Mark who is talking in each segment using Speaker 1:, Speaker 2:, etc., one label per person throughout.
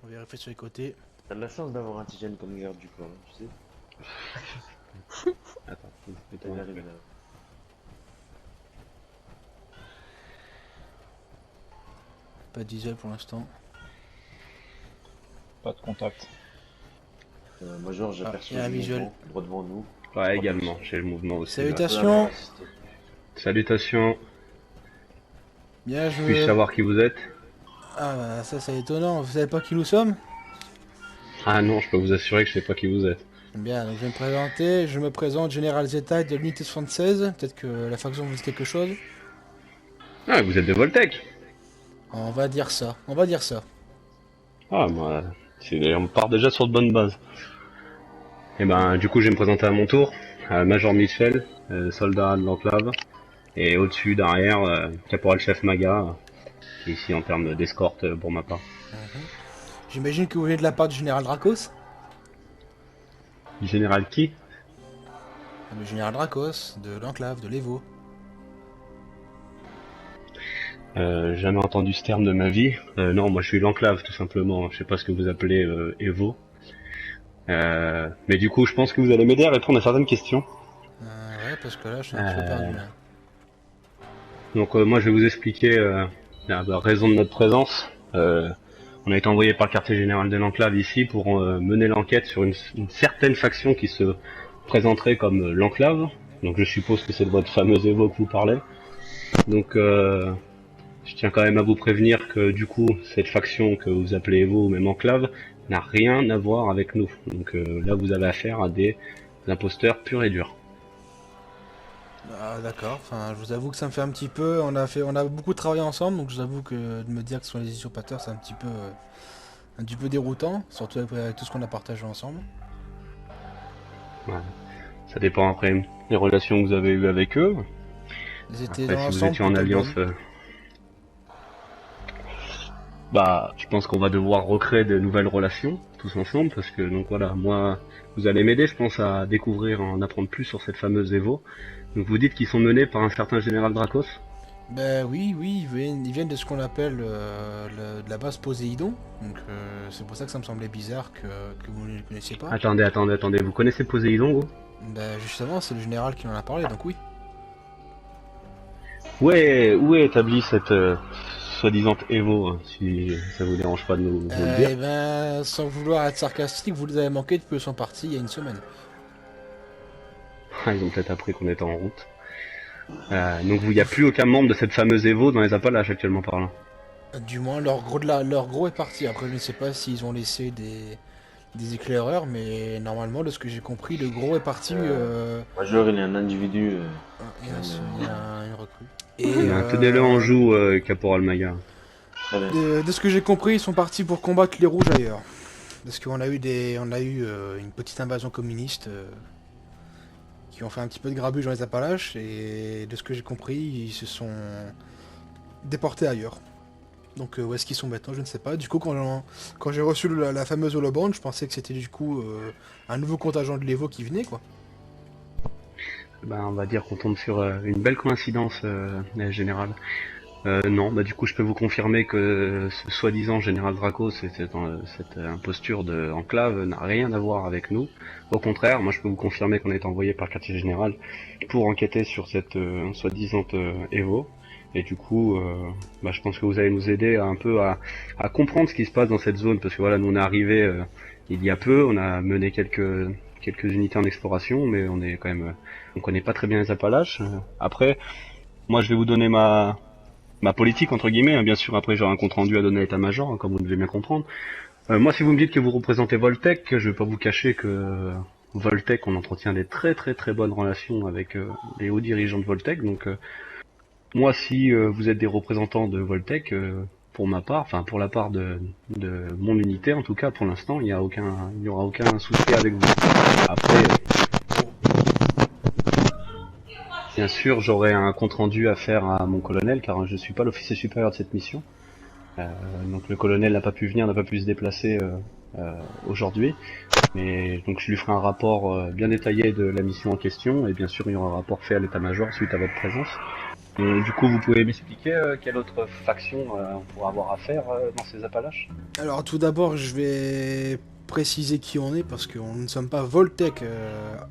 Speaker 1: On vérifie sur les côtés.
Speaker 2: T'as de la chance d'avoir un Tigène comme garde du corps, hein, tu sais.
Speaker 3: Attends,
Speaker 2: T'as bien arrivé là.
Speaker 1: Pas de diesel pour l'instant.
Speaker 4: Pas de contact.
Speaker 2: Major,
Speaker 1: y
Speaker 2: j'aperçois
Speaker 1: a un
Speaker 2: du
Speaker 1: visuel.
Speaker 2: mouvement, droit devant nous.
Speaker 3: Ouais, également, j'ai le mouvement aussi.
Speaker 1: Salutations.
Speaker 3: Salutations,
Speaker 1: Bien, je
Speaker 3: puis-je savoir qui vous êtes?
Speaker 1: Ah bah ça c'est étonnant, vous savez pas qui nous sommes?
Speaker 3: Ah non, je peux vous assurer que je sais pas qui vous êtes.
Speaker 1: Bien, donc je vais me présenter, je me présente Général Zeta de l'unité 76, peut-être que la faction vous dit quelque chose.
Speaker 3: Ah, vous êtes de Voltec?
Speaker 1: On va dire ça, on va dire ça.
Speaker 3: Ah, moi, on part déjà sur de bonnes bases. Et ben, du coup, je vais me présenter à mon tour. Major Michel, soldat de l'enclave. Et au-dessus, derrière, caporal-chef Maga, qui est ici en termes d'escorte pour ma part.
Speaker 1: J'imagine que vous venez de la part du Général Dracos.
Speaker 3: Général qui?
Speaker 1: Le Général Dracos, de l'enclave, de l'Evo.
Speaker 3: Jamais entendu ce terme de ma vie. Non, moi je suis l'enclave tout simplement. Je sais pas ce que vous appelez Evo. Mais du coup, je pense que vous allez m'aider à répondre à certaines questions.
Speaker 1: Ouais, parce que là je suis un petit peu perdu là.
Speaker 3: Donc moi je vais vous expliquer la raison de notre présence. On a été envoyé par le quartier général de l'enclave ici pour mener l'enquête sur une certaine faction qui se présenterait comme l'enclave. Donc je suppose que c'est de votre fameuse Evo que vous parlez. Donc je tiens quand même à vous prévenir que du coup cette faction que vous appelez Evo ou même enclave n'a rien à voir avec nous. Donc là vous avez affaire à des imposteurs purs et durs.
Speaker 1: Ah d'accord, enfin je vous avoue que ça me fait un petit peu, on a beaucoup travaillé ensemble, donc je vous avoue que de me dire que ce sont les usurpateurs c'est un petit peu déroutant, surtout avec tout ce qu'on a partagé ensemble.
Speaker 3: Ouais. Ça dépend après des relations que vous avez eues avec eux.
Speaker 1: Ils étaient
Speaker 3: Après,
Speaker 1: dans
Speaker 3: si vous
Speaker 1: l'ensemble
Speaker 3: étiez en
Speaker 1: plutôt
Speaker 3: alliance,
Speaker 1: bonnes.
Speaker 3: bah, je pense qu'on va devoir recréer de nouvelles relations tous ensemble parce que donc voilà, moi, vous allez m'aider, je pense, à découvrir, à en apprendre plus sur cette fameuse Evo. Donc vous dites qu'ils sont menés par un certain général Dracos.
Speaker 1: Ben oui, ils viennent de ce qu'on appelle de la base Poséidon, donc c'est pour ça que ça me semblait bizarre que vous ne le connaissiez pas.
Speaker 3: Attendez, vous connaissez Poséidon, vous?
Speaker 1: Ben justement, c'est le général qui en a parlé, donc oui.
Speaker 3: Où est établie cette soi-disant Evo, hein, si ça vous dérange pas de nous le dire?
Speaker 1: Eh ben, sans vouloir être sarcastique, vous les avez manqués depuis qu'ils sont partis il y a une semaine.
Speaker 3: Ils ont peut-être appris qu'on était en route. Donc il n'y a plus aucun membre de cette fameuse Evo dans les Appalaches actuellement parlant.
Speaker 1: Du moins, leur gros est parti. Après, je ne sais pas s'ils ont laissé des éclaireurs, mais normalement, de ce que j'ai compris, le gros est parti.
Speaker 2: Major, il est un individu.
Speaker 1: Il y a une recrue.
Speaker 3: Tenez-le en joue, Caporal Maga.
Speaker 2: Très bien.
Speaker 1: De ce que j'ai compris, ils sont partis pour combattre les rouges ailleurs. Parce qu'on a eu une petite invasion communiste qui ont fait un petit peu de grabuge dans les Appalaches, et de ce que j'ai compris, ils se sont déportés ailleurs. Donc où est-ce qu'ils sont maintenant, je ne sais pas. Du coup, quand j'ai reçu la fameuse holobande, je pensais que c'était du coup un nouveau contingent de l'Evo qui venait, quoi.
Speaker 3: Ben, on va dire qu'on tombe sur une belle coïncidence générale. Non, bah du coup je peux vous confirmer que ce soi-disant général Draco, cette imposture de enclave n'a rien à voir avec nous. Au contraire, moi je peux vous confirmer qu'on a été envoyé par le quartier général pour enquêter sur cette soi-disant Evo. Et du coup, bah, je pense que vous allez nous aider un peu à comprendre ce qui se passe dans cette zone, parce que voilà, nous on est arrivé il y a peu, on a mené quelques unités en exploration, mais on est quand même, on connaît pas très bien les Appalaches. Après, moi je vais vous donner ma politique entre guillemets, hein. Bien sûr après j'aurai un compte rendu à donner à l'état-major, hein, comme vous devez bien comprendre. Moi si vous me dites que vous représentez Voltec, je vais pas vous cacher que Voltec on entretient des très bonnes relations avec les hauts dirigeants de Voltec, donc moi si vous êtes des représentants de Voltec, pour ma part, enfin pour la part de mon unité en tout cas pour l'instant, il n'y aura aucun souci avec vous. Après bien sûr, j'aurai un compte rendu à faire à mon colonel, car je suis pas l'officier supérieur de cette mission. Donc le colonel n'a pas pu venir, n'a pas pu se déplacer aujourd'hui. Mais donc je lui ferai un rapport bien détaillé de la mission en question, et bien sûr il y aura un rapport fait à l'état-major suite à votre présence. Du coup, vous pouvez m'expliquer quelle autre faction on pourra avoir affaire dans ces Appalaches?
Speaker 1: Alors tout d'abord, je vais préciser qui on est parce que nous ne sommes pas Voltec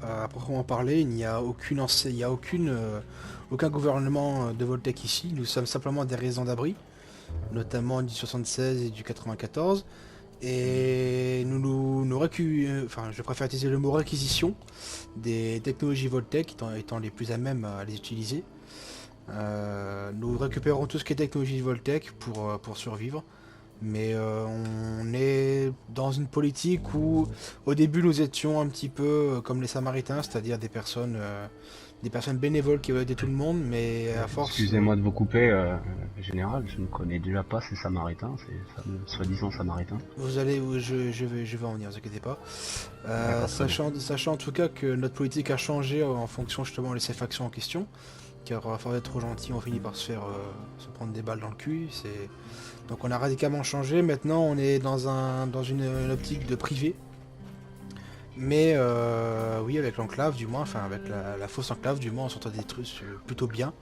Speaker 1: à proprement parler. Il n'y a aucun gouvernement de Voltec ici. Nous sommes simplement des résidents d'abri, notamment du 76 et du 94. Et enfin, je préfère utiliser le mot réquisition des technologies Voltec étant les plus à même à les utiliser. Nous récupérons tout ce qui est technologie Voltec pour survivre. Mais on est dans une politique où au début nous étions un petit peu comme les Samaritains, c'est-à-dire des personnes bénévoles qui veulent aider tout le monde, mais à force...
Speaker 3: Excusez-moi de vous couper, général, je ne connais déjà pas ces Samaritains, ces fameux soi-disant Samaritains.
Speaker 1: Vous allez, je vais en venir, ne vous inquiétez pas.
Speaker 3: D'accord,
Speaker 1: Sachant en tout cas que notre politique a changé en fonction justement de ces factions en question, car à force d'être trop gentil, on finit par se prendre des balles dans le cul. Donc on a radicalement changé. Maintenant, on est dans une optique de privé. Mais oui, avec l'enclave, du moins, enfin avec la fausse enclave, du moins, on s'entend des trucs plutôt bien,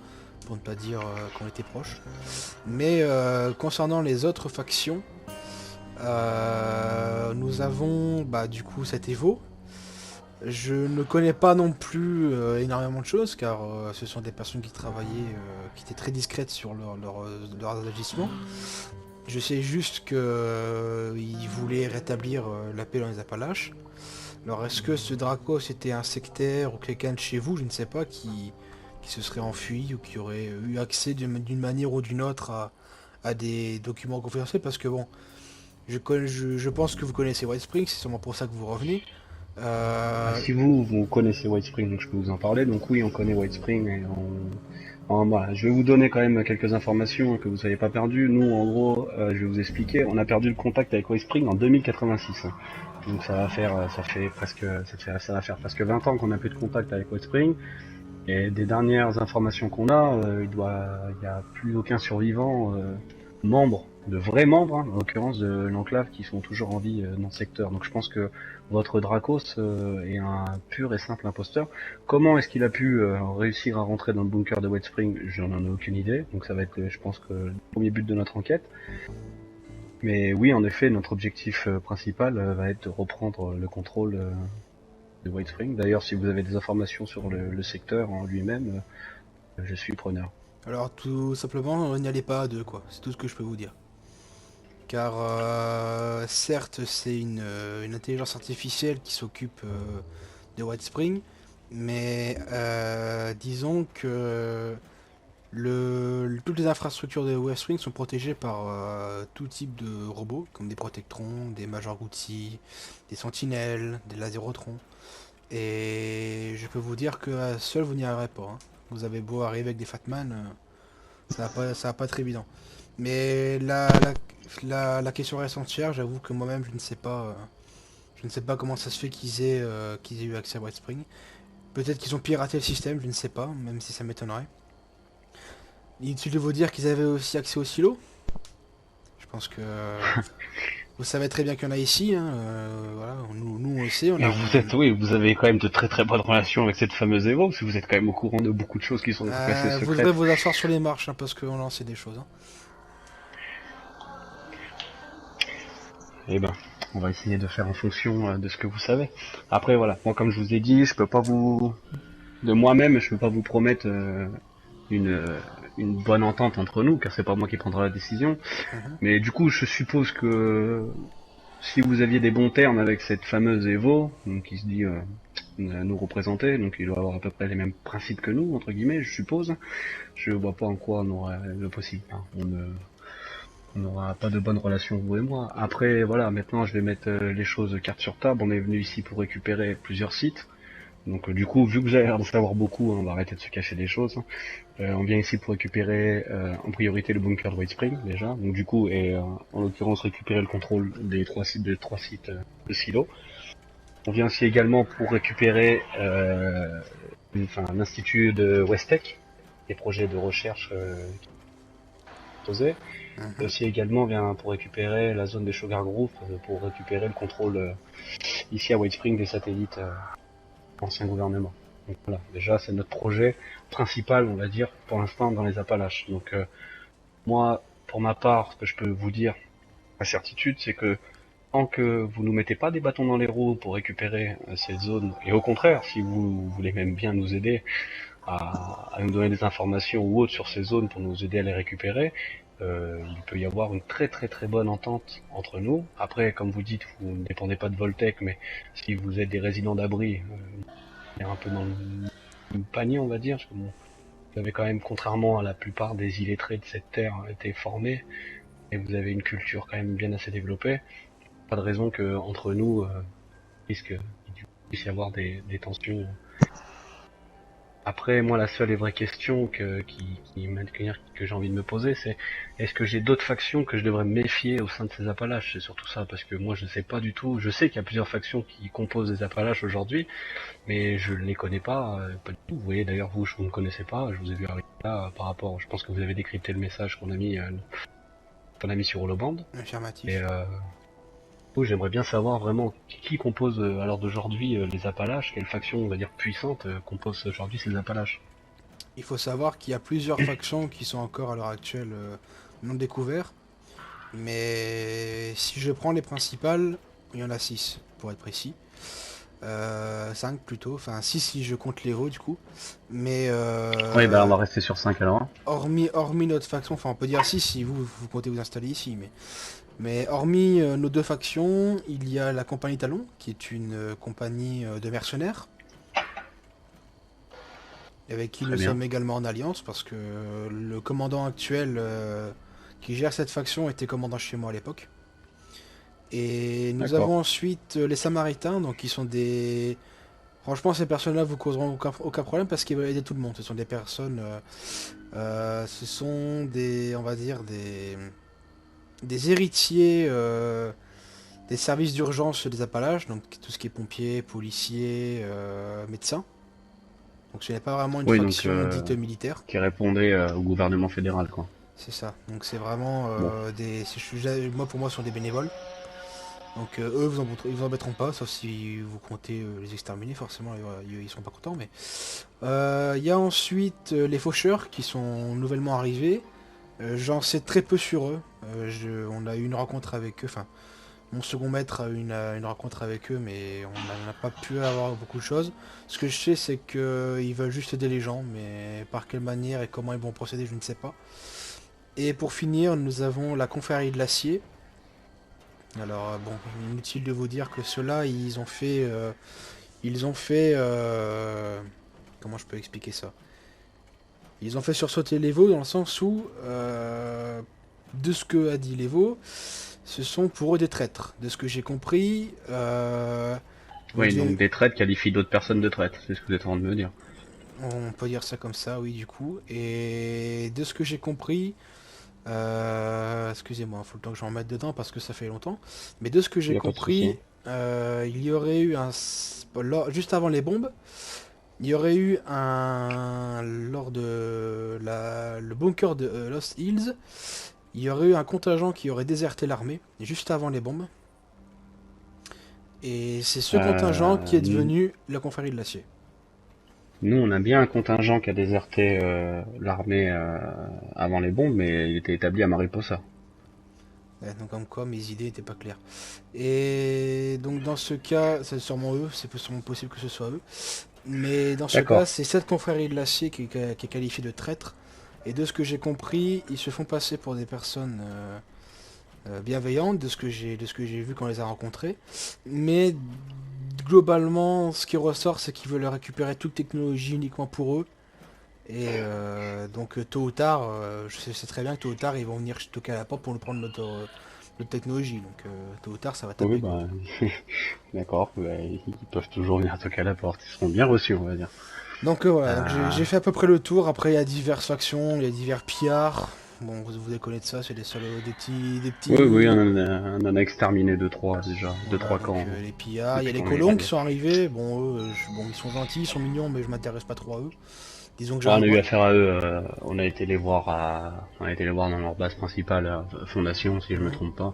Speaker 1: pour ne pas dire qu'on était proches. Mais concernant les autres factions, nous avons du coup cet Evo. Je ne connais pas non plus énormément de choses car ce sont des personnes qui travaillaient, qui étaient très discrètes sur leurs agissements. Je sais juste qu'ils voulaient rétablir la paix dans les Appalaches. Alors est-ce que ce Dracos était un sectaire ou quelqu'un de chez vous, je ne sais pas, qui se serait enfui ou qui aurait eu accès d'une manière ou d'une autre à des documents confidentiels? Parce que bon, je pense que vous connaissez White Spring, c'est sûrement pour ça que vous revenez.
Speaker 3: Si vous connaissez White Spring, donc je peux vous en parler. Donc oui, on connaît White Spring et voilà, je vais vous donner quand même quelques informations que vous n'avez pas perdues. Nous, en gros, je vais vous expliquer. On a perdu le contact avec White Spring en 2086. Donc ça va faire presque 20 ans qu'on n'a plus de contact avec White Spring. Et des dernières informations qu'on a, il n'y a plus aucun survivant membre, de vrais membres, hein, en l'occurrence de l'enclave, qui sont toujours en vie dans le secteur. Donc je pense que votre Dracos est un pur et simple imposteur. Comment est-ce qu'il a pu réussir à rentrer dans le bunker de White Spring? J'en ai aucune idée. Donc ça va être, je pense, que le premier but de notre enquête. Mais oui, en effet, notre objectif principal va être de reprendre le contrôle de White Spring. D'ailleurs, si vous avez des informations sur le secteur en lui-même, je suis preneur.
Speaker 1: Alors tout simplement, n'y allez pas à deux, quoi. C'est tout ce que je peux vous dire. Car certes, c'est une intelligence artificielle qui s'occupe de White Spring, mais disons que toutes les infrastructures de White Spring sont protégées par tout type de robots, comme des protectrons, des Major Goutti, des sentinelles, des lasérotrons. Et je peux vous dire que seul vous n'y arriverez pas, hein. Vous avez beau arriver avec des Fatman, ça va pas être évident. Mais la question reste entière, j'avoue que moi-même je ne sais pas comment ça se fait qu'ils aient eu accès à White Spring. Peut-être qu'ils ont piraté le système, je ne sais pas, même si ça m'étonnerait. Inutile de vous dire qu'ils avaient aussi accès au silo. Je pense que vous savez très bien qu'il y en a ici, hein, voilà, nous on le sait.
Speaker 3: Oui, vous avez quand même de très très bonnes relations avec cette fameuse Evo, parce que vous êtes quand même au courant de beaucoup de choses qui sont classées secrètes.
Speaker 1: Vous devrez vous asseoir sur les marches, hein, parce qu'on lance des choses. Hein.
Speaker 3: Eh ben, on va essayer de faire en fonction de ce que vous savez. Après voilà, moi comme je vous ai dit, je peux pas de moi-même, je peux pas vous promettre une bonne entente entre nous, car c'est pas moi qui prendra la décision. Mais du coup, je suppose que si vous aviez des bons termes avec cette fameuse Evo, donc qui se dit nous représenter, donc il doit avoir à peu près les mêmes principes que nous, entre guillemets, je suppose. Je vois pas en quoi on aurait le possible. Hein. On n'aura pas de bonnes relations, vous et moi. Après, voilà, maintenant je vais mettre les choses carte sur table. On est venu ici pour récupérer plusieurs sites. Donc du coup, vu que vous avez l'air de savoir beaucoup, hein, on va arrêter de se cacher des choses. On vient ici pour récupérer en priorité le bunker de White Spring, déjà. Donc du coup, et en l'occurrence récupérer le contrôle des trois sites de silo. On vient aussi également pour récupérer l'institut de Westech, les projets de recherche qui sont posés. Et aussi également on vient pour récupérer la zone des Sugar Grove, pour récupérer le contrôle ici à White Spring des satellites ancien gouvernement. Donc voilà, déjà c'est notre projet principal, on va dire, pour l'instant dans les Appalaches. Donc moi, pour ma part, ce que je peux vous dire à certitude, c'est que tant que vous nous mettez pas des bâtons dans les roues pour récupérer cette zone, et au contraire, si vous voulez même bien nous aider à nous donner des informations ou autres sur ces zones pour nous aider à les récupérer, il peut y avoir une très très très bonne entente entre nous. Après, comme vous dites, vous ne dépendez pas de Voltec, mais si vous êtes des résidents d'abri, un peu dans le panier, on va dire, parce que bon, vous avez quand même, contrairement à la plupart des illettrés de cette terre, été formés, et vous avez une culture quand même bien assez développée. Pas de raison que entre nous, risque qu'il puisse y avoir des tensions. Après, moi, la seule et vraie question que j'ai envie de me poser, c'est est-ce que j'ai d'autres factions que je devrais me méfier au sein de ces Appalaches? C'est surtout ça, parce que moi, je sais pas du tout. Je sais qu'il y a plusieurs factions qui composent les Appalaches aujourd'hui, mais je ne les connais pas du tout. Vous voyez, d'ailleurs, vous ne me connaissez pas. Je vous ai vu arriver là par rapport. Je pense que vous avez décrypté le message qu'on a mis sur Holoband.
Speaker 1: Affirmatif.
Speaker 3: Et j'aimerais bien savoir vraiment qui compose à l'heure d'aujourd'hui les Appalaches, quelle faction, on va dire, puissante compose aujourd'hui ces Appalaches.
Speaker 1: Il faut savoir qu'il y a plusieurs factions qui sont encore à l'heure actuelle non découvertes. Mais si je prends les principales, il y en a 6 pour être précis. 5 plutôt, enfin 6 si je compte les héros du coup. Mais
Speaker 3: Oui, bah on va rester sur 5 alors.
Speaker 1: hormis notre faction, enfin on peut dire 6 si vous comptez vous installer ici, mais hormis nos deux factions, il y a la compagnie Talon, qui est une compagnie de mercenaires, avec qui nous sommes également en alliance, parce que le commandant actuel qui gère cette faction était commandant chez moi à l'époque. Et nous avons ensuite les Samaritains, donc qui sont des... Franchement, ces personnes-là vous causeront aucun problème parce qu'ils veulent aider tout le monde. Ce sont des personnes... ce sont des... on va dire des héritiers des services d'urgence des Appalaches, donc tout ce qui est pompiers, policiers, médecins. Donc ce n'est pas vraiment une faction dite militaire.
Speaker 3: Qui répondait au gouvernement fédéral, quoi.
Speaker 1: C'est ça. Donc c'est vraiment des... Moi, pour moi, ce sont des bénévoles. Donc eux, ils vous embêteront pas, sauf si vous comptez les exterminer, forcément, ils seront pas contents. Mais il y a ensuite les faucheurs qui sont nouvellement arrivés. J'en sais très peu sur eux. On a eu une rencontre avec eux, enfin, mon second maître a eu une rencontre avec eux, mais on n'a pas pu avoir beaucoup de choses. Ce que je sais, c'est qu'ils veulent juste aider les gens, mais par quelle manière et comment ils vont procéder, je ne sais pas. Et pour finir, nous avons la confrérie de l'acier. Alors bon, inutile de vous dire que ceux-là, ils ont fait... comment je peux expliquer ça? Ils ont fait sursauter l'Evo dans le sens où, de ce que a dit l'Evo, ce sont pour eux des traîtres. De ce que j'ai compris...
Speaker 3: oui, donc des traîtres qualifient d'autres personnes de traîtres, c'est ce que vous êtes en train de me dire.
Speaker 1: On peut dire ça comme ça, oui, du coup. Et de ce que j'ai compris... excusez-moi, il faut le temps que je m'en mette dedans parce que ça fait longtemps. Mais de ce que j'ai compris, il y aurait eu un... Juste avant les bombes, il y aurait eu un... Lors de le bunker de Lost Hills, il y aurait eu un contingent qui aurait déserté l'armée, juste avant les bombes. Et c'est ce contingent qui est devenu la confrérie de l'acier.
Speaker 3: Nous, on a bien un contingent qui a déserté l'armée avant les bombes, mais il était établi à Mariposa.
Speaker 1: Ouais, donc comme quoi, mes idées n'étaient pas claires. Et donc dans ce cas, c'est sûrement eux, c'est sûrement possible que ce soit eux. Mais dans ce cas, c'est cette confrérie de l'acier qui est qualifiée de traître. Et de ce que j'ai compris, ils se font passer pour des personnes bienveillantes, de ce que j'ai vu quand on les a rencontrés. Mais globalement, ce qui ressort, c'est qu'ils veulent récupérer toute technologie uniquement pour eux. Et donc tôt ou tard, je sais très bien que tôt ou tard, ils vont venir toquer à la porte pour nous prendre notre technologie. Donc tôt ou tard, ça va taper.
Speaker 3: Oui, bah, d'accord, bah, ils peuvent toujours venir toquer à la porte. Ils seront bien reçus, on va dire.
Speaker 1: Donc voilà, donc j'ai fait à peu près le tour. Après, il y a diverses factions, il y a divers pillards. Bon, vous devez connaître ça, c'est des petits...
Speaker 3: Oui, on en a exterminé 2-3 déjà, 2-3 camps.
Speaker 1: Les pillards, il y a les colons qui sont arrivés. Bon, eux, ils sont gentils, ils sont mignons, mais je m'intéresse pas trop à eux. Disons que
Speaker 3: on a eu affaire à eux, on a été les voir dans leur base principale, Fondation, si je me trompe pas.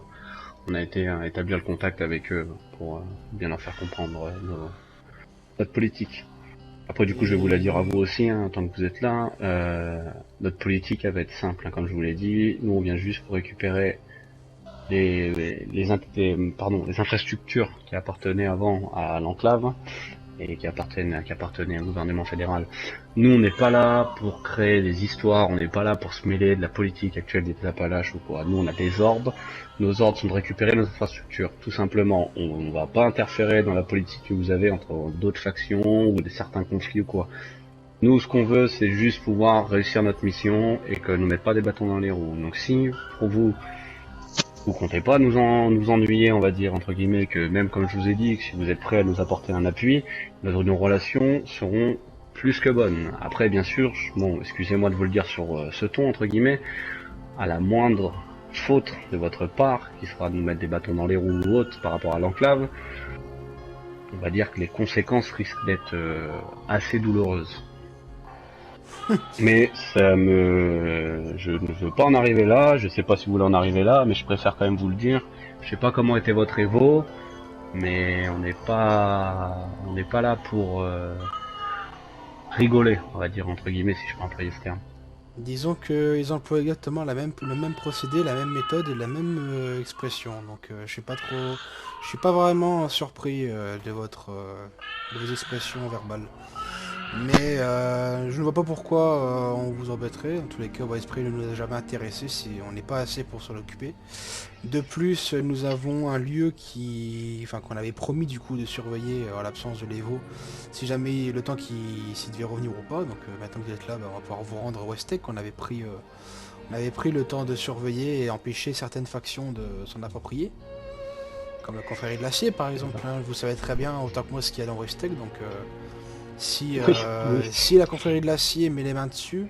Speaker 3: On a été établir le contact avec eux pour bien leur faire comprendre notre politique. Après, du coup, je vais vous la dire à vous aussi, hein, tant que vous êtes là. Notre politique, elle va être simple, hein, comme je vous l'ai dit. Nous, on vient juste pour récupérer les infrastructures qui appartenaient avant à l'enclave et qui appartenaient au gouvernement fédéral. Nous, on n'est pas là pour créer des histoires, on n'est pas là pour se mêler de la politique actuelle des Appalaches ou quoi. Nous, on a des ordres. Nos ordres sont de récupérer nos infrastructures. Tout simplement, on ne va pas interférer dans la politique que vous avez entre d'autres factions ou certains conflits ou quoi. Nous, ce qu'on veut, c'est juste pouvoir réussir notre mission et que nous mettent pas des bâtons dans les roues. Donc si, pour vous, vous comptez pas nous ennuyer, on va dire, entre guillemets, que même comme je vous ai dit, que si vous êtes prêts à nous apporter un appui, nos relations seront plus que bonnes. Après, bien sûr, bon, excusez-moi de vous le dire sur ce ton, entre guillemets, à la moindre faute de votre part, qui sera de nous mettre des bâtons dans les roues ou autre par rapport à l'enclave, on va dire que les conséquences risquent d'être assez douloureuses. Mais je ne veux pas en arriver là, je sais pas si vous voulez en arriver là, mais je préfère quand même vous le dire. Je sais pas comment était votre Evo, mais on n'est pas là pour rigoler, on va dire, entre guillemets, si je peux employer ce terme.
Speaker 1: Disons qu'ils emploient exactement le même procédé, la même méthode et la même expression. Donc je suis pas vraiment surpris de vos expressions verbales. Mais je ne vois pas pourquoi on vous embêterait. En tous les cas, l'esprit ne nous a jamais intéressé si on n'est pas assez pour s'en occuper. De plus, nous avons un lieu qu'on avait promis du coup de surveiller en l'absence de l'Evo, si jamais le temps s'il devait revenir ou pas. Donc maintenant que vous êtes là, on va pouvoir vous rendre au Westec. On avait pris le temps de surveiller et empêcher certaines factions de s'en approprier. Comme la confrérie de l'acier par exemple. Hein. Vous savez très bien autant que moi ce qu'il y a dans Westec. Donc si la confrérie de l'acier met les mains dessus,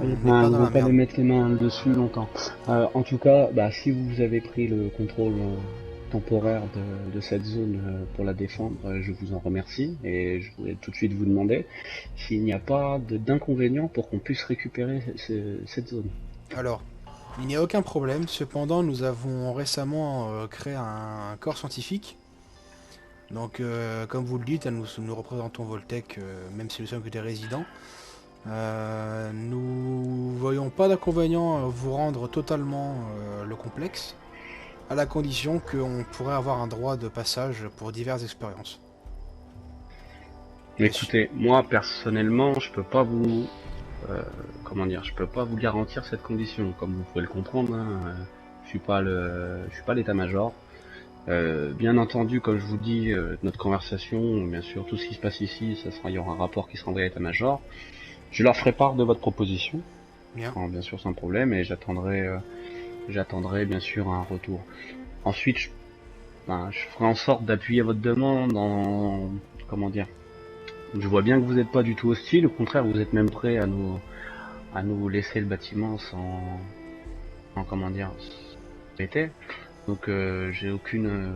Speaker 1: on n'est pas dans la merde.
Speaker 3: Pas mettre les mains dessus longtemps. En tout cas, si vous avez pris le contrôle temporaire de cette zone pour la défendre, je vous en remercie et je voulais tout de suite vous demander s'il n'y a pas d'inconvénient pour qu'on puisse récupérer cette zone.
Speaker 1: Alors, il n'y a aucun problème. Cependant, nous avons récemment créé un corps scientifique. Donc, comme vous le dites, nous représentons Voltec, même si nous sommes que des résidents. Nous voyons pas d'inconvénient à vous rendre totalement le complexe, à la condition qu'on pourrait avoir un droit de passage pour diverses expériences.
Speaker 3: Écoutez, moi personnellement, je peux pas vous, je peux pas vous garantir cette condition. Comme vous pouvez le comprendre, hein, je suis pas l'état-major. Bien entendu, comme je vous dis, notre conversation, bien sûr, tout ce qui se passe ici, il y aura un rapport qui sera envoyé à l'état-major. Je leur ferai part de votre proposition, bien sûr sans problème, et j'attendrai bien sûr un retour. Ensuite, je ferai en sorte d'appuyer votre demande en, je vois bien que vous n'êtes pas du tout hostile, au contraire, vous êtes même prêt à nous laisser le bâtiment sans péter. Donc j'ai aucune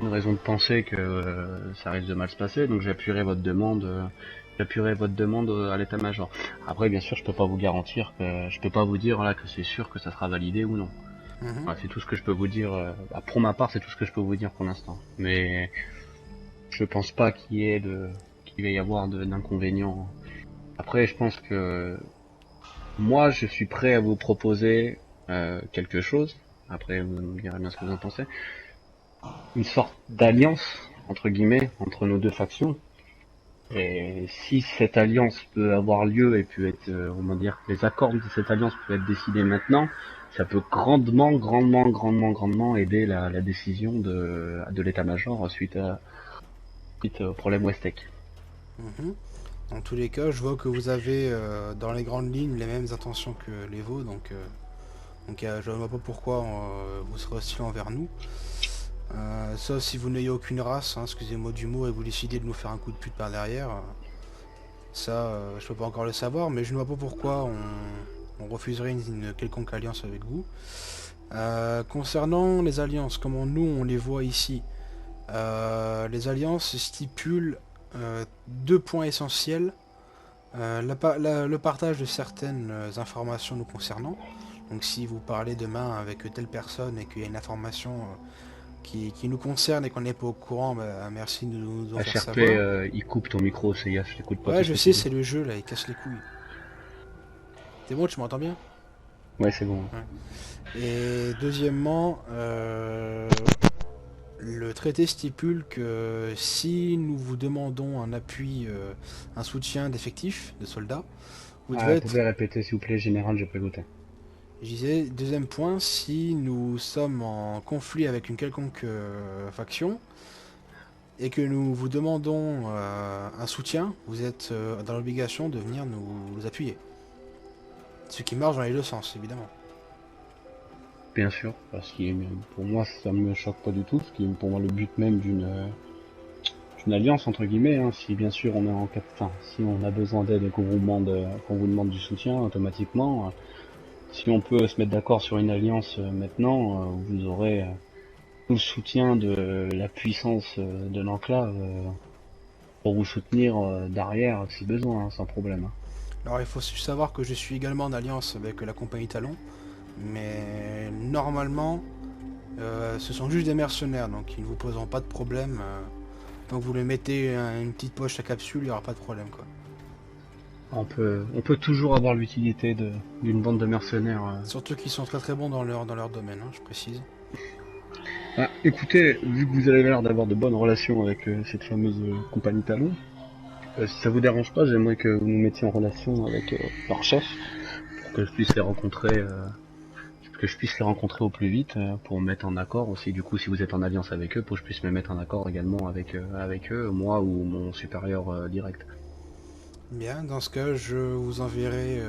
Speaker 3: raison de penser que ça risque de mal se passer, donc j'appuierai votre demande à l'état-major. Après, bien sûr, je peux pas vous garantir je peux pas vous dire là que c'est sûr que ça sera validé ou non. Voilà, c'est tout ce que je peux vous dire. Pour ma part, c'est tout ce que je peux vous dire pour l'instant. Mais je pense pas qu'il va y avoir d'inconvénients. Après, je pense que moi, je suis prêt à vous proposer quelque chose. Après, vous me direz bien ce que vous en pensez. Une sorte d'alliance, entre guillemets, entre nos deux factions. Et si cette alliance peut avoir lieu et peut être, les accords de cette alliance peuvent être décidés maintenant, ça peut grandement aider la décision de l'état-major suite au problème Westec.
Speaker 1: Dans tous les cas, je vois que vous avez dans les grandes lignes les mêmes intentions que l'Evo, donc je ne vois pas pourquoi vous serez hostile envers nous. Sauf si vous n'ayez aucune race, hein, excusez-moi du mot, et vous décidez de nous faire un coup de pute par derrière. Je peux pas encore le savoir, mais je ne vois pas pourquoi on refuserait une quelconque alliance avec vous. Concernant les alliances, comment nous on les voit ici, les alliances stipulent 2 points essentiels. Le partage de certaines informations nous concernant. Donc si vous parlez demain avec telle personne et qu'il y a une information qui nous concerne et qu'on n'est pas au courant, bah, merci de nous en faire
Speaker 3: HRP,
Speaker 1: savoir.
Speaker 3: il coupe ton micro, c'est gaffe, je t'écoute pas.
Speaker 1: Ouais,
Speaker 3: tout
Speaker 1: je
Speaker 3: ce que
Speaker 1: sais,
Speaker 3: tu dis.
Speaker 1: c'est le jeu là, il casse les couilles. C'est bon, tu m'entends bien?
Speaker 3: Ouais, c'est bon.
Speaker 1: Ouais. Et deuxièmement, le traité stipule que si nous vous demandons un appui, un soutien d'effectifs, de soldats, vous devez
Speaker 3: Vous
Speaker 1: être...
Speaker 3: pouvez répéter s'il vous plaît, général, j'ai pas écouté.
Speaker 1: Je disais, deuxième point, si nous sommes en conflit avec une quelconque faction et que nous vous demandons un soutien, vous êtes dans l'obligation de venir nous appuyer. Ce qui marche dans les deux sens, évidemment.
Speaker 3: Bien sûr, parce que pour moi ça me choque pas du tout, ce qui est pour moi le but même d'une alliance entre guillemets, hein. Si bien sûr on est en cas, enfin, si on a besoin d'aide et qu'on vous demande du soutien automatiquement, si on peut se mettre d'accord sur une alliance maintenant, vous aurez tout le soutien de la puissance de l'enclave pour vous soutenir derrière si besoin, hein, sans problème, hein.
Speaker 1: Alors il faut savoir que je suis également en alliance avec la compagnie Talon, mais normalement ce sont juste des mercenaires, donc ils ne vous poseront pas de problème. Tant que vous les mettez une petite poche à capsule, il n'y aura pas de problème quoi.
Speaker 3: On peut toujours avoir l'utilité d'une bande de mercenaires.
Speaker 1: Surtout qu'ils sont très bons dans leur domaine, hein, je précise.
Speaker 3: Ah, écoutez, vu que vous avez l'air d'avoir de bonnes relations avec cette fameuse compagnie Talon, si ça vous dérange pas, j'aimerais que vous nous mettiez en relation avec leur chef pour que je puisse les rencontrer, au plus vite pour me mettre en accord aussi. Du coup, si vous êtes en alliance avec eux, pour que je puisse me mettre en accord également avec eux, moi ou mon supérieur direct.
Speaker 1: Bien, dans ce cas, je vous enverrai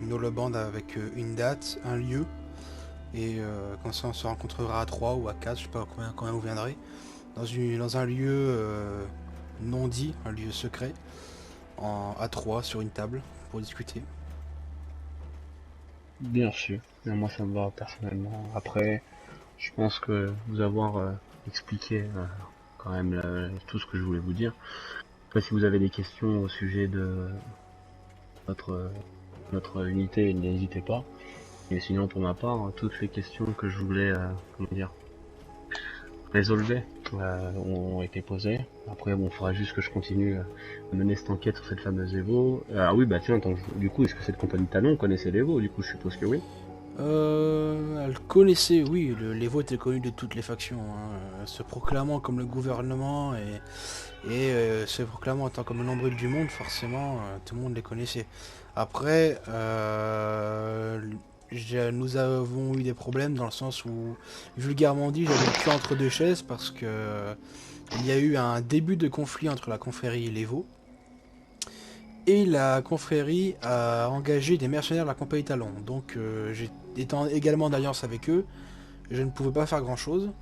Speaker 1: une holobande avec une date, un lieu, et comme ça on se rencontrera à 3 ou à 4, je sais pas combien vous viendrez, dans un lieu non dit, un lieu secret, à 3 sur une table, pour discuter.
Speaker 3: Bien sûr, mais moi ça me va personnellement. Après, je pense que vous avoir expliqué quand même tout ce que je voulais vous dire. Après, si vous avez des questions au sujet de notre, notre unité, n'hésitez pas. Et sinon, pour ma part, toutes les questions que je voulais, résolver ont été posées. Après, bon, il faudra juste que je continue à mener cette enquête sur cette fameuse Evo. Ah oui, bah tiens, attends, du coup, est-ce que cette compagnie Talon connaissait l'Evo? Du coup, je suppose que oui.
Speaker 1: Elle connaissait, oui, l'Evo était connu de toutes les factions, hein, se proclamant comme le gouvernement et se proclamant en tant que le nombril du monde, forcément, tout le monde les connaissait. Après, nous avons eu des problèmes dans le sens où, vulgairement dit, j'avais le cul entre deux chaises parce que il y a eu un début de conflit entre la confrérie et l'Evo. Et la confrérie a engagé des mercenaires de la compagnie Talon. Donc, étant également d'alliance avec eux, je ne pouvais pas faire grand chose.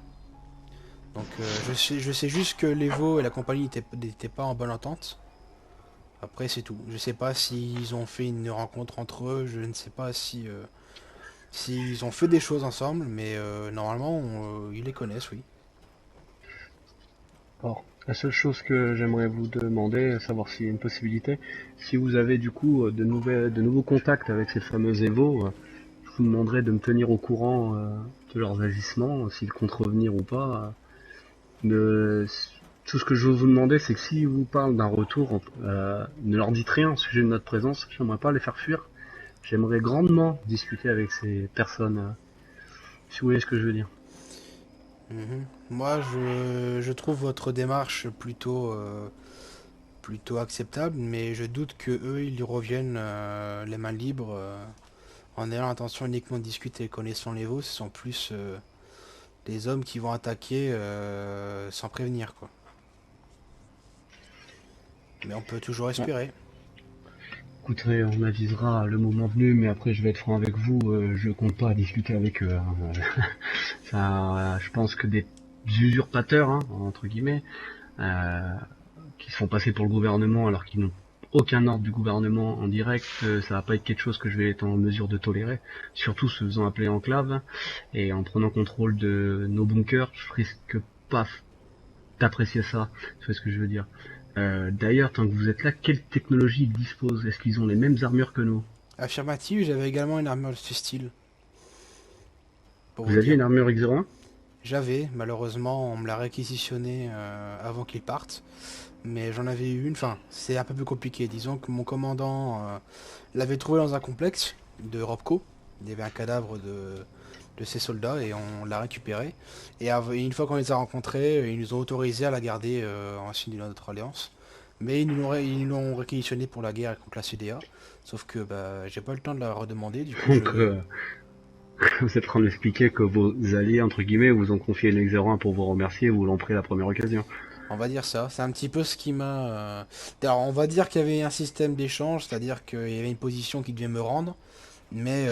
Speaker 1: Donc, je sais juste que l'Evo et la compagnie n'étaient pas en bonne entente. Après, c'est tout. Je sais pas s'ils ont fait une rencontre entre eux. Je ne sais pas s'ils ont fait des choses ensemble. Mais normalement, ils les connaissent, oui.
Speaker 3: Alors, la seule chose que j'aimerais vous demander, savoir s'il y a une possibilité, si vous avez du coup de nouveaux contacts avec cette fameuse Evo, je vous demanderai de me tenir au courant de leurs agissements, s'ils comptent revenir ou pas. Tout ce que je veux vous demander, c'est que s'ils vous parlent d'un retour, ne leur dites rien au sujet de notre présence. J'aimerais pas les faire fuir. J'aimerais grandement discuter avec ces personnes, si vous voyez ce que je veux dire.
Speaker 1: Moi, je trouve votre démarche plutôt acceptable, mais je doute que eux, ils reviennent les mains libres en ayant l'intention uniquement de discuter. Connaissant les veaux, ce sont plus des hommes qui vont attaquer sans prévenir, quoi. Mais on peut toujours espérer.
Speaker 3: Écoutez, on avisera le moment venu, mais après je vais être franc avec vous, je compte pas discuter avec eux, hein. Ça, je pense que des usurpateurs, hein, entre guillemets, qui se font passer pour le gouvernement alors qu'ils n'ont aucun ordre du gouvernement en direct, ça va pas être quelque chose que je vais être en mesure de tolérer, surtout se faisant appeler enclave, et en prenant contrôle de nos bunkers, je risque pas d'apprécier ça, tu vois ce que je veux dire. D'ailleurs, tant que vous êtes là, quelle technologie ils disposent? Est-ce qu'ils ont les mêmes armures que nous?
Speaker 1: Affirmative, j'avais également une armure de ce style. Pour
Speaker 3: Vous
Speaker 1: vous
Speaker 3: aviez
Speaker 1: dire.
Speaker 3: une armure X01?
Speaker 1: J'avais, malheureusement, on me l'a réquisitionné avant qu'il parte. Mais j'en avais eu une, enfin, c'est un peu plus compliqué. Disons que mon commandant l'avait trouvé dans un complexe de Robco. Il y avait un cadavre de ses soldats et on l'a récupéré. Et une fois qu'on les a rencontrés, ils nous ont autorisé à la garder en signe de notre alliance. Mais ils nous l'ont réquisitionné pour la guerre contre la CDA. Sauf que bah, j'ai pas eu le temps de la redemander, du coup
Speaker 3: Donc, vous êtes en train d'expliquer que vos alliés, entre guillemets, vous ont confié une X01 pour vous remercier et vous l'ont pris à la première occasion.
Speaker 1: On va dire ça, c'est un petit peu ce qui m'a... Alors on va dire qu'il y avait un système d'échange, c'est-à-dire qu'il y avait une position qui devait me rendre, mais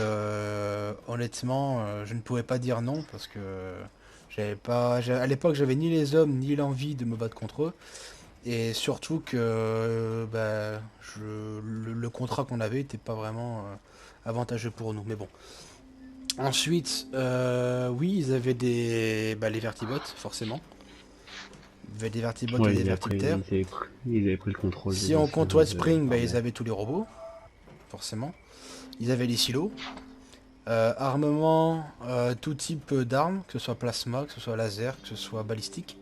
Speaker 1: honnêtement, je ne pouvais pas dire non, parce que à l'époque, j'avais ni les hommes, ni l'envie de me battre contre eux, et surtout que bah, le contrat qu'on avait n'était pas vraiment avantageux pour nous, mais bon. Ensuite, oui, ils avaient les vertibots, forcément. Il y avait des vertibots et
Speaker 3: Ouais,
Speaker 1: des vertiptères.
Speaker 3: ils avaient pris le contrôle.
Speaker 1: Si on compte White Spring, bah, ils avaient tous les robots, forcément. Ils avaient les silos. Armement, tout type d'armes, que ce soit plasma, que ce soit laser, que ce soit balistique.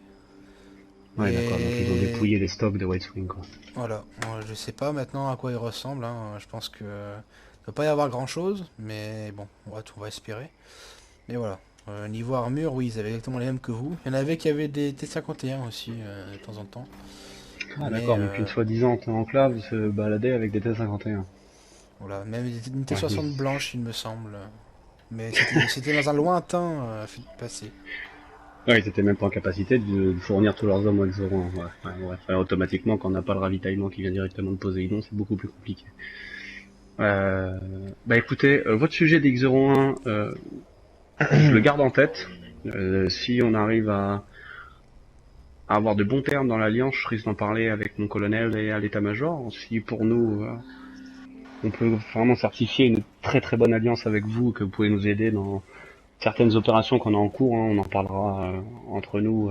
Speaker 3: Ouais, d'accord, donc ils ont dépouillé les stocks de White Spring, quoi.
Speaker 1: Voilà, je sais pas maintenant à quoi ils ressemblent, hein. Je pense que il va pas y avoir grand chose, mais bon, on va espérer. Mais voilà. Niveau armure, oui, ils avaient exactement les mêmes que vous. Il y en avait qui avaient des T51 aussi, de temps en temps.
Speaker 3: Ah
Speaker 1: Mais,
Speaker 3: d'accord, donc une soi-disant enclave se baladait avec des T51.
Speaker 1: voilà, même une
Speaker 3: Ouais,
Speaker 1: T60 blanche, il me semble. Mais c'était dans un lointain passé.
Speaker 3: ouais, ils étaient même pas en capacité de fournir tous leurs hommes au X01. Ouais. Enfin, automatiquement, quand on n'a pas le ravitaillement qui vient directement de Poséidon, c'est beaucoup plus compliqué. Bah écoutez, votre sujet des X01, je le garde en tête. Si on arrive à avoir de bons termes dans l'Alliance, je risque d'en parler avec mon colonel et à l'état-major. Si pour nous, on peut vraiment certifier une très très bonne alliance avec vous, que vous pouvez nous aider dans certaines opérations qu'on a en cours, hein, on en parlera entre nous,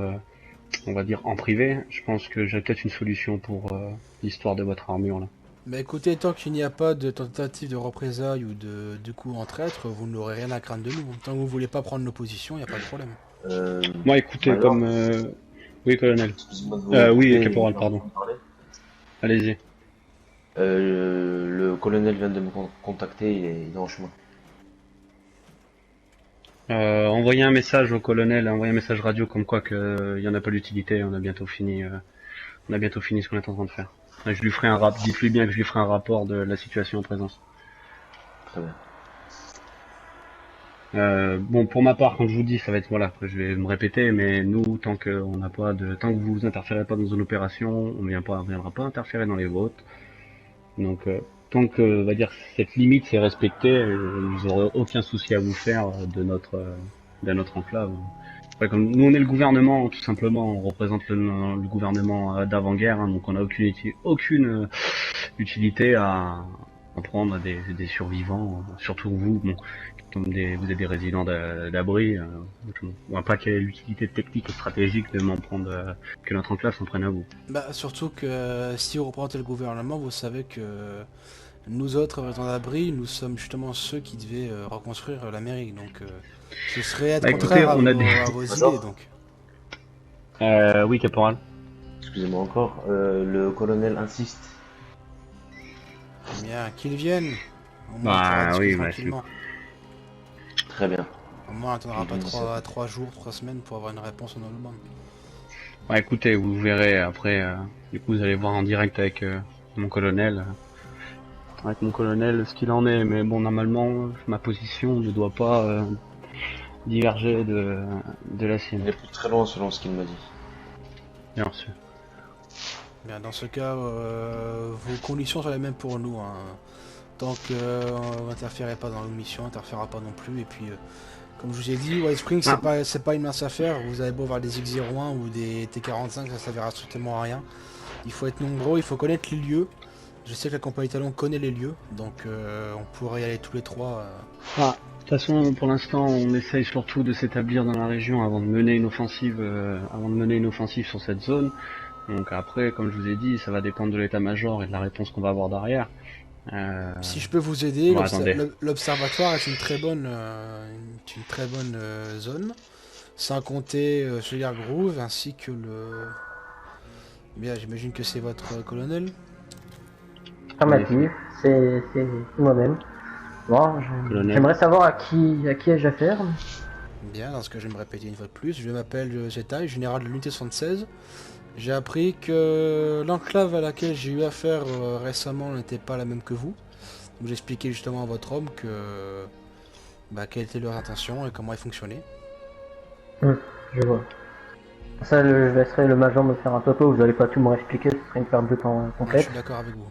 Speaker 3: on va dire en privé. Je pense que j'ai peut-être une solution pour l'histoire de votre armure là.
Speaker 1: Bah écoutez, tant qu'il n'y a pas de tentative de représailles ou de coup en traître, vous n'aurez rien à craindre de nous. Tant que vous voulez pas prendre nos positions, il n'y a pas de problème.
Speaker 3: Moi écoutez,
Speaker 2: alors,
Speaker 3: comme... Oui colonel.
Speaker 2: excusez-moi de vous
Speaker 3: Oui,
Speaker 2: couper,
Speaker 3: caporal,
Speaker 2: mais
Speaker 3: pardon.
Speaker 2: vous parlez.
Speaker 3: Allez-y.
Speaker 2: Le colonel vient de me contacter, il est en chemin.
Speaker 3: Envoyez un message au colonel, envoyez un message radio comme quoi que il y en a pas d'utilité, on a bientôt fini ce qu'on est en train de faire. Je lui ferai dites-lui bien que je lui ferai un rapport de la situation en présence.
Speaker 2: Très bien.
Speaker 3: Bon, pour ma part, comme je vous dis, ça va être, voilà, je vais me répéter, mais nous, tant que vous interférez pas dans une opération, on viendra pas interférer dans les vôtres. Donc, tant que, on va dire, cette limite c'est respectée, vous aurez aucun souci à vous faire de notre enclave. Ouais, comme nous, on est le gouvernement, tout simplement, on représente le gouvernement d'avant-guerre, hein, donc on n'a aucune utilité à prendre des survivants, surtout vous, bon, comme vous êtes des résidents d'abri, je vois pas quelle est l'utilité technique et stratégique de m'en prendre, que notre enclave s'en prenne à vous.
Speaker 1: Bah surtout que si vous représentez le gouvernement, vous savez que nous autres résidents d'abri, nous sommes justement ceux qui devaient reconstruire l'Amérique. Donc ce serait être
Speaker 3: Bah, écoutez,
Speaker 1: contraire
Speaker 3: on a
Speaker 1: à vos
Speaker 2: Major.
Speaker 1: idées. Donc.
Speaker 3: Oui, caporal.
Speaker 2: Excusez-moi encore, le colonel insiste.
Speaker 1: Eh bien, qu'ils viennent. Au moins, on
Speaker 3: Bah,
Speaker 1: pourra discuter
Speaker 3: oui, bah,
Speaker 1: tranquillement.
Speaker 2: Très bien.
Speaker 1: Au moins, on n'attendra pas
Speaker 2: Oui,
Speaker 1: 3 jours, 3 semaines pour avoir une réponse au demande.
Speaker 3: Bah, écoutez, vous verrez après, du coup vous allez voir en direct avec mon colonel, ce qu'il en est, mais bon, normalement, ma position ne doit pas diverger de la
Speaker 2: Il
Speaker 3: sienne.
Speaker 2: est plus très loin selon ce qu'il m'a dit.
Speaker 3: Bien reçu.
Speaker 1: Bien, dans ce cas, vos conditions sont les mêmes pour nous, hein. Tant que vous n'interférez pas dans nos missions, n'interférera pas non plus. Et puis, comme je vous ai dit, White Spring, c'est pas une mince affaire. Vous avez beau voir des X01 ou des T45, ça servira strictement à rien. Il faut être nombreux, il faut connaître les lieux. Je sais que la compagnie Talon connaît les lieux, donc on pourrait y aller tous les trois.
Speaker 3: Ah, de toute façon, pour l'instant, on essaye surtout de s'établir dans la région avant de mener une offensive, sur cette zone. Donc après, comme je vous ai dit, ça va dépendre de l'état-major et de la réponse qu'on va avoir derrière.
Speaker 1: Si je peux vous aider,
Speaker 3: Bon, attendez.
Speaker 1: l'observatoire est une très bonne zone. sans compter Sugar Groove ainsi que le... Bien, j'imagine que c'est votre colonel.
Speaker 4: Affirmatif, c'est moi-même. Bon,
Speaker 3: Colonel.
Speaker 4: j'aimerais savoir à qui ai-je affaire.
Speaker 1: Bien, dans ce cas je vais me répéter une fois de plus. Je m'appelle Zeta, général de l'unité 76. J'ai appris que l'enclave à laquelle j'ai eu affaire récemment n'était pas la même que vous. Donc j'ai expliqué justement à votre homme que... quelles étaient leurs intentions et comment ils fonctionnaient.
Speaker 4: Je vois. Ça, je laisserai le major me faire un topo, vous n'allez pas tout me réexpliquer, ce serait une perte de temps
Speaker 1: Je
Speaker 4: complète.
Speaker 1: suis d'accord avec vous.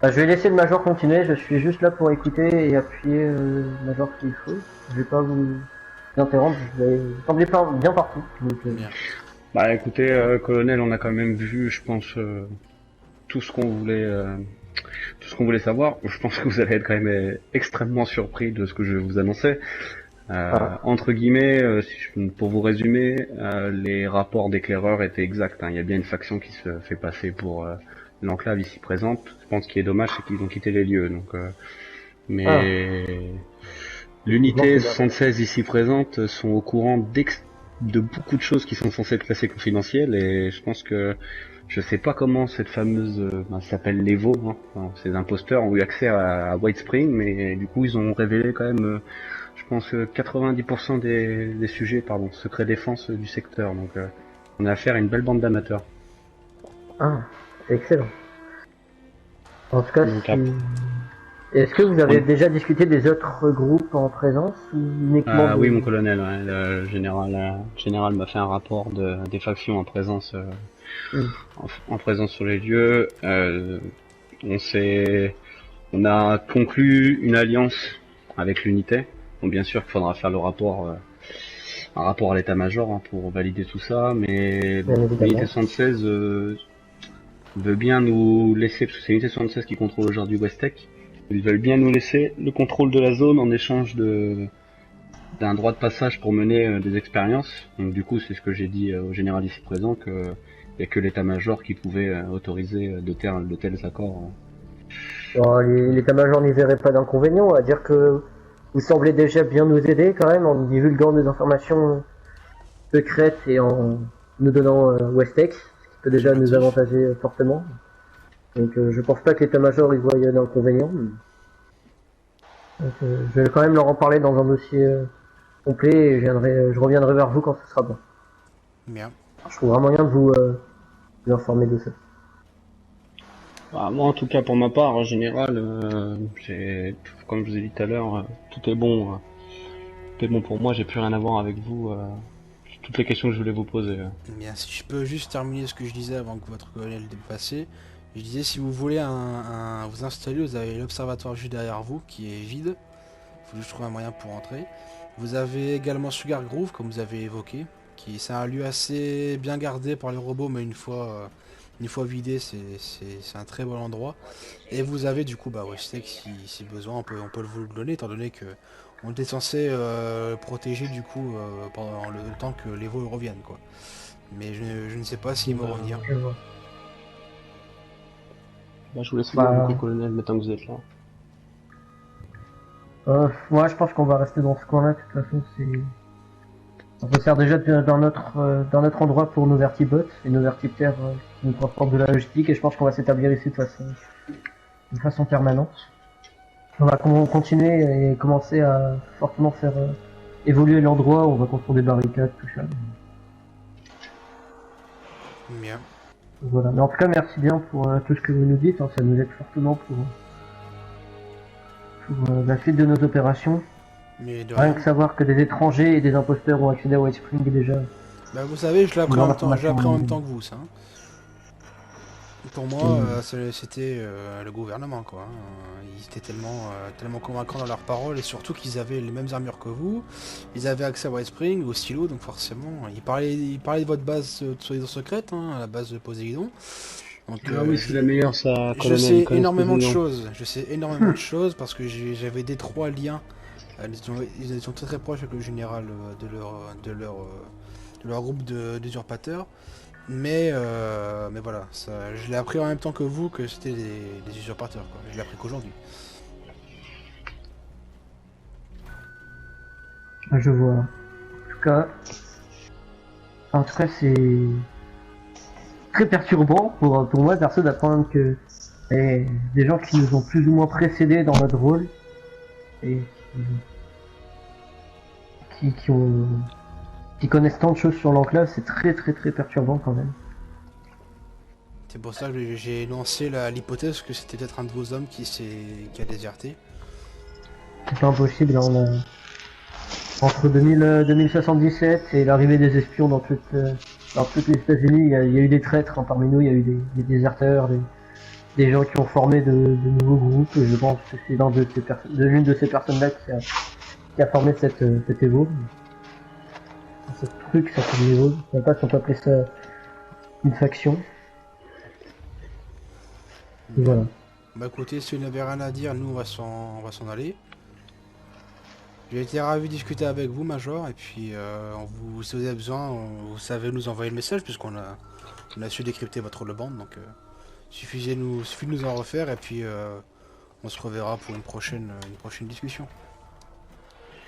Speaker 4: Je vais laisser le major continuer, je suis juste là pour écouter et appuyer le major s'il faut. Je vais pas vous interrompre, vous semblez pas bien partout. Donc,
Speaker 1: Bien.
Speaker 3: Bah écoutez, colonel, on a quand même vu, je pense, tout ce qu'on voulait savoir. Je pense que vous allez être quand même extrêmement surpris de ce que je vais vous annoncer. Entre guillemets, pour vous résumer, les rapports d'éclaireurs étaient exacts. Il y a bien une faction qui se fait passer pour l'enclave ici présente. Je pense qu'il est dommage, c'est qu'ils ont quitté les lieux. Donc, l'unité 76 ici présente sont au courant de beaucoup de choses qui sont censées être classées confidentielles. Et je pense que je sais pas comment cette fameuse, ça s'appelle les veaux, hein. Enfin, ces imposteurs ont eu accès à White Spring, mais du coup ils ont révélé quand même, je pense, 90% des sujets, secret défense du secteur. Donc on a affaire à une belle bande d'amateurs.
Speaker 4: Ah, c'est excellent. En tout cas,
Speaker 3: Donc,
Speaker 4: est-ce que vous avez déjà discuté des autres groupes en présence ou uniquement
Speaker 3: oui, mon colonel, ouais, le général m'a fait un rapport des factions en présence, en présence sur les lieux. On a conclu une alliance avec l'unité. Donc bien sûr qu'il faudra faire un rapport à l'état-major pour valider tout ça, mais l'unité 76 veut bien nous laisser, parce que c'est l'unité 76 qui contrôle aujourd'hui Westec. Ils veulent bien nous laisser le contrôle de la zone en échange d'un droit de passage pour mener des expériences. Donc du coup, c'est ce que j'ai dit au général ici présent, qu'il n'y a que l'état-major qui pouvait autoriser de tels accords.
Speaker 4: Bon, l'état-major n'y verrait pas d'inconvénient, à dire que vous semblez déjà bien nous aider quand même en divulguant des informations secrètes et en nous donnant Westex, ce qui peut déjà nous avantager fortement. Donc je pense pas que l'état-major y voie d'inconvénient. Donc je vais quand même leur en parler dans un dossier complet et je reviendrai vers vous quand ce sera bon.
Speaker 1: Bien.
Speaker 4: Je trouverai un moyen de vous informer de ça.
Speaker 3: Moi, en tout cas, pour ma part, en général, comme je vous ai dit tout à l'heure, tout est bon. Tout est bon pour moi, j'ai plus rien à voir avec vous. Toutes les questions que je voulais vous poser.
Speaker 1: Bien, si je peux juste terminer ce que je disais avant que votre colonel dépasse. Je disais, si vous voulez vous installer, vous avez l'observatoire juste derrière vous qui est vide. Il faut juste trouver un moyen pour entrer. Vous avez également Sugar Groove, comme vous avez évoqué, c'est un lieu assez bien gardé par les robots, mais une fois vidé, c'est un très bon endroit. Et vous avez du coup Westec, si besoin, on peut vous le donner, étant donné que on était censé protéger du coup pendant le temps que les veaux reviennent, quoi. Mais je ne sais pas s'ils vont revenir.
Speaker 3: Je vous laisse le colonel, maintenant que vous êtes là.
Speaker 4: Moi, je pense qu'on va rester dans ce coin-là. De toute façon, on se sert déjà dans notre endroit pour nos vertibots et nos vertiptères qui nous transportent de la logistique. Et je pense qu'on va s'établir ici de façon permanente. On va continuer et commencer à fortement faire évoluer l'endroit. On va construire des barricades, tout ça.
Speaker 1: Bien.
Speaker 4: Voilà. Mais en tout cas, merci bien pour tout ce que vous nous dites. Ça nous aide fortement pour la suite de nos opérations. Rien que savoir que des étrangers et des imposteurs ont accédé à White Spring déjà.
Speaker 1: Vous savez, je l'ai appris en même temps que vous, ça. Pour moi, c'était le gouvernement, quoi. Ils étaient tellement convaincants dans leurs paroles, et surtout qu'ils avaient les mêmes armures que vous. Ils avaient accès à White Spring, au silo, donc forcément, ils parlaient de votre base soi-disant secrète, la base de Poséidon. Donc,
Speaker 3: oui, c'est la meilleure, ça.
Speaker 1: Je sais énormément de choses. Parce que j'avais d'étroits liens. Ils étaient très très proches avec le général de leur groupe d'usurpateurs. Mais voilà, je l'ai appris en même temps que vous que c'était des usurpateurs, quoi. Je l'ai appris qu'aujourd'hui.
Speaker 4: Je vois. En tout cas, En tout cas, c'est très perturbant pour moi, perso, d'apprendre que des gens qui nous ont plus ou moins précédés dans notre rôle et qui ont qui connaissent tant de choses sur l'enclave, c'est très très très perturbant quand même.
Speaker 1: C'est pour ça que j'ai lancé l'hypothèse que c'était peut-être un de vos hommes qui a déserté.
Speaker 4: C'est pas impossible, là, on a entre 2077 et l'arrivée des espions dans toutes les États-Unis, il y a eu des traîtres hein, parmi nous, il y a eu des déserteurs, des gens qui ont formé de nouveaux groupes. Et je pense que c'est l'une de ces personnes-là qui a formé cette Evo. Ce truc, ça s'appelle une Evo. Je sais même pas si on peut appeler ça une faction. Et voilà.
Speaker 1: Bah écoutez, si vous n'avez rien à dire, nous on va s'en aller. J'ai été ravi de discuter avec vous, Major, et puis si vous avez besoin, vous savez nous envoyer le message, puisqu'on a su décrypter votre bande, donc suffit de nous en refaire, et puis on se reverra pour une prochaine discussion.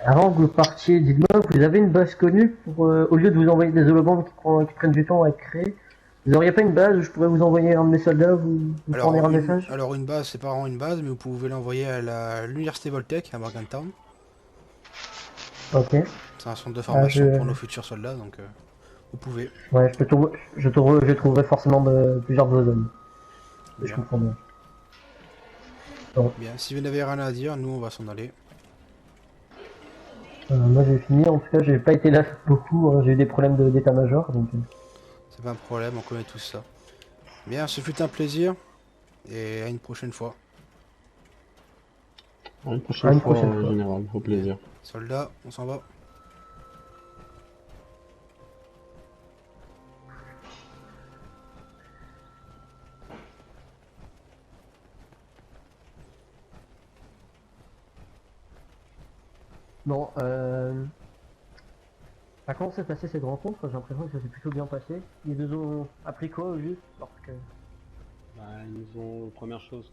Speaker 4: Avant que vous partiez, dites-moi, vous avez une base connue pour, au lieu de vous envoyer des holobombes qui prennent du temps à être créées, vous auriez pas une base où je pourrais vous envoyer un de mes soldats, vous fournir un message?
Speaker 1: Alors une base, c'est pas vraiment une base, mais vous pouvez l'envoyer à l'université Voltec, à Morgantown.
Speaker 4: Ok.
Speaker 1: C'est un centre de formation pour nos futurs soldats, donc vous pouvez.
Speaker 4: Ouais, je trouverai forcément plusieurs de vos hommes. Je comprends bien. Bon.
Speaker 1: Bien, si vous n'avez rien à dire, nous on va s'en aller.
Speaker 4: Moi j'ai fini, en tout cas j'ai pas été là beaucoup, hein. J'ai eu des problèmes d'état-major, donc...
Speaker 1: C'est pas un problème, on connaît tout ça. Bien, ce fut un plaisir, et à une prochaine fois.
Speaker 3: À une prochaine fois,
Speaker 4: fois.
Speaker 3: général, au plaisir.
Speaker 1: Soldats, on s'en va.
Speaker 4: Bon, comment s'est passée cette rencontre? J'ai l'impression que ça s'est plutôt bien passé. Les deux ont appris quoi au juste parce que...
Speaker 3: Bah, ils nous ont, première chose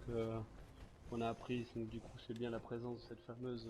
Speaker 3: qu'on a appris, c'est que du coup c'est bien la présence de cette fameuse